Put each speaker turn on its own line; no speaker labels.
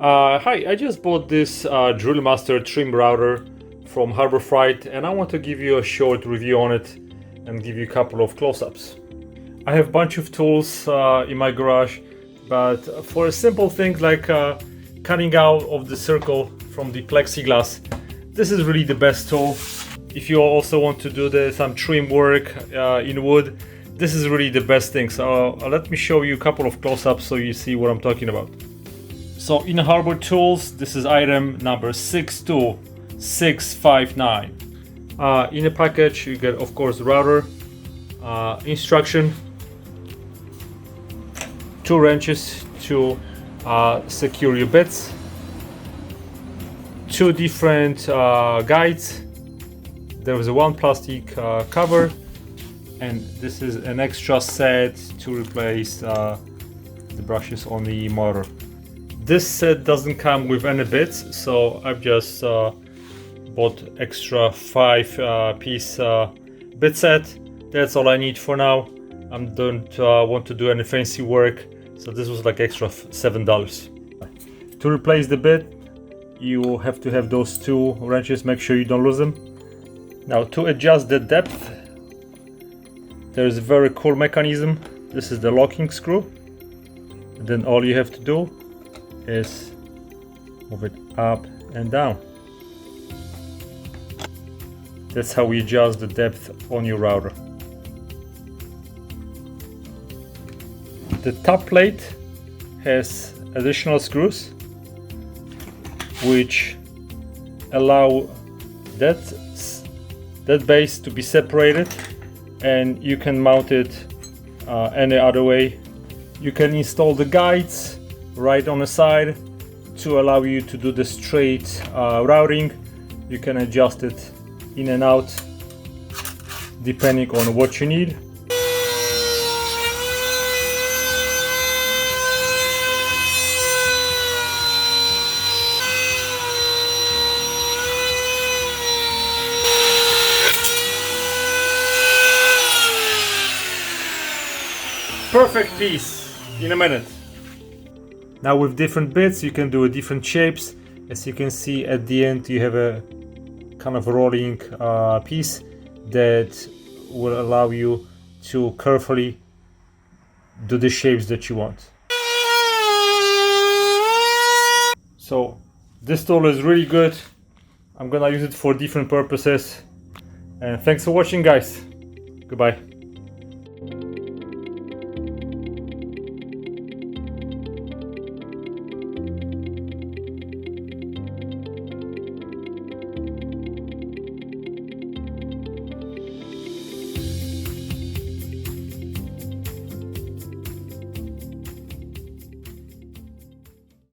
Hi, I just bought this Drill Master trim router from Harbor Freight, and I want to give you a short review on it and give you a couple of close-ups. I have a bunch of tools in my garage, but for a simple thing like cutting out of the circle from the plexiglass, this is really the best tool. If you also want to do some trim work in wood, this is really the best thing. So let me show you a couple of close-ups so you see what I'm talking about. So in Harbor Tools, this is item number 62659. In a package you get, of course, router, instruction, 2 wrenches to secure your bits, 2 different guides. There is a 1 plastic cover, and this is an extra set to replace the brushes on the motor. This set doesn't come with any bits, so I've just bought extra 5 piece bit set. That's all I need for now. I don't want to do any fancy work, so this was like extra $7. To replace the bit, you have to have those 2 wrenches. Make sure you don't lose them. Now, to adjust the depth, there's a very cool mechanism. This is the locking screw. And then all you have to do is move it up and down. That's how we adjust the depth on your router. The top plate has additional screws which allow that base to be separated, and you can mount it any other way. You can install the guides right on the side to allow you to do the straight routing. You can adjust it in and out depending on what you need. Perfect piece in a minute. Now with different bits you can do different shapes. As you can see at the end you have a kind of rolling piece that will allow you to carefully do the shapes that you want. So this tool is really good. I'm gonna use it for different purposes. And thanks for watching, guys. Goodbye.